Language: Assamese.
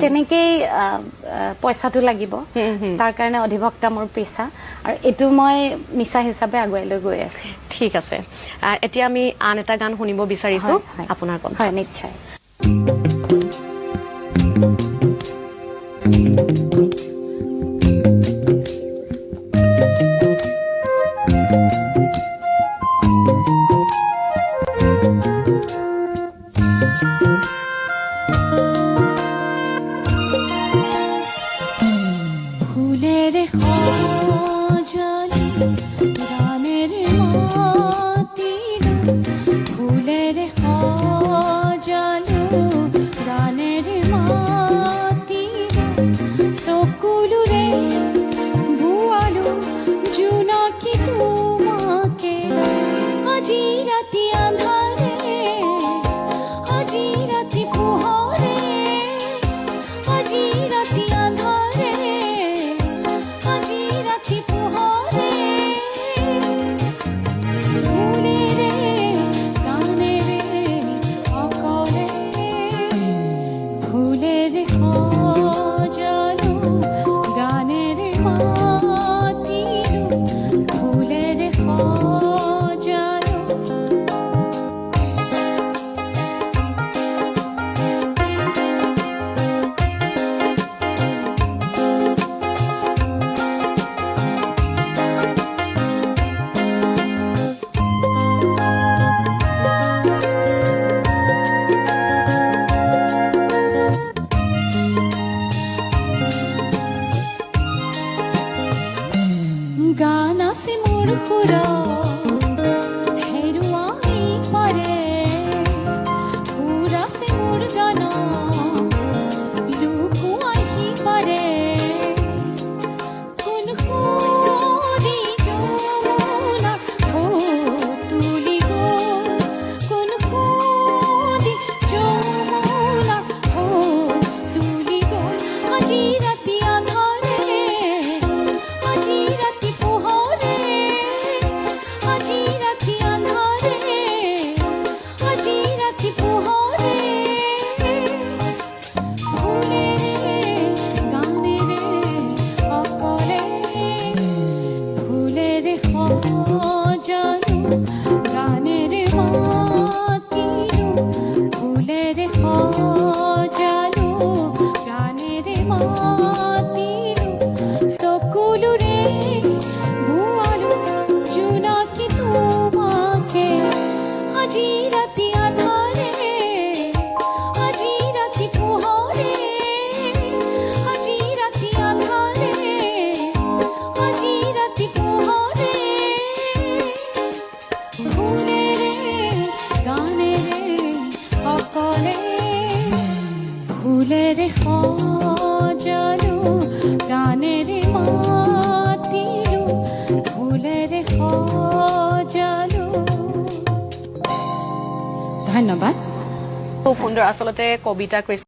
তেনেকেই পইচাটো লাগিব তাৰ কাৰণে অধিবক্তা মোৰ পেছা আৰু এটো মই নিচা হিচাপে আগুৱাই লৈ গৈ আছো ঠিক আছে এতিয়া আমি আন এটা গান শুনিব বিচাৰিছো আপোনাৰ কণ্ঠ হয় নিশ্চয় ধন্যবাদ খুব সুন্দৰ আসলতে কবিতা কৈছে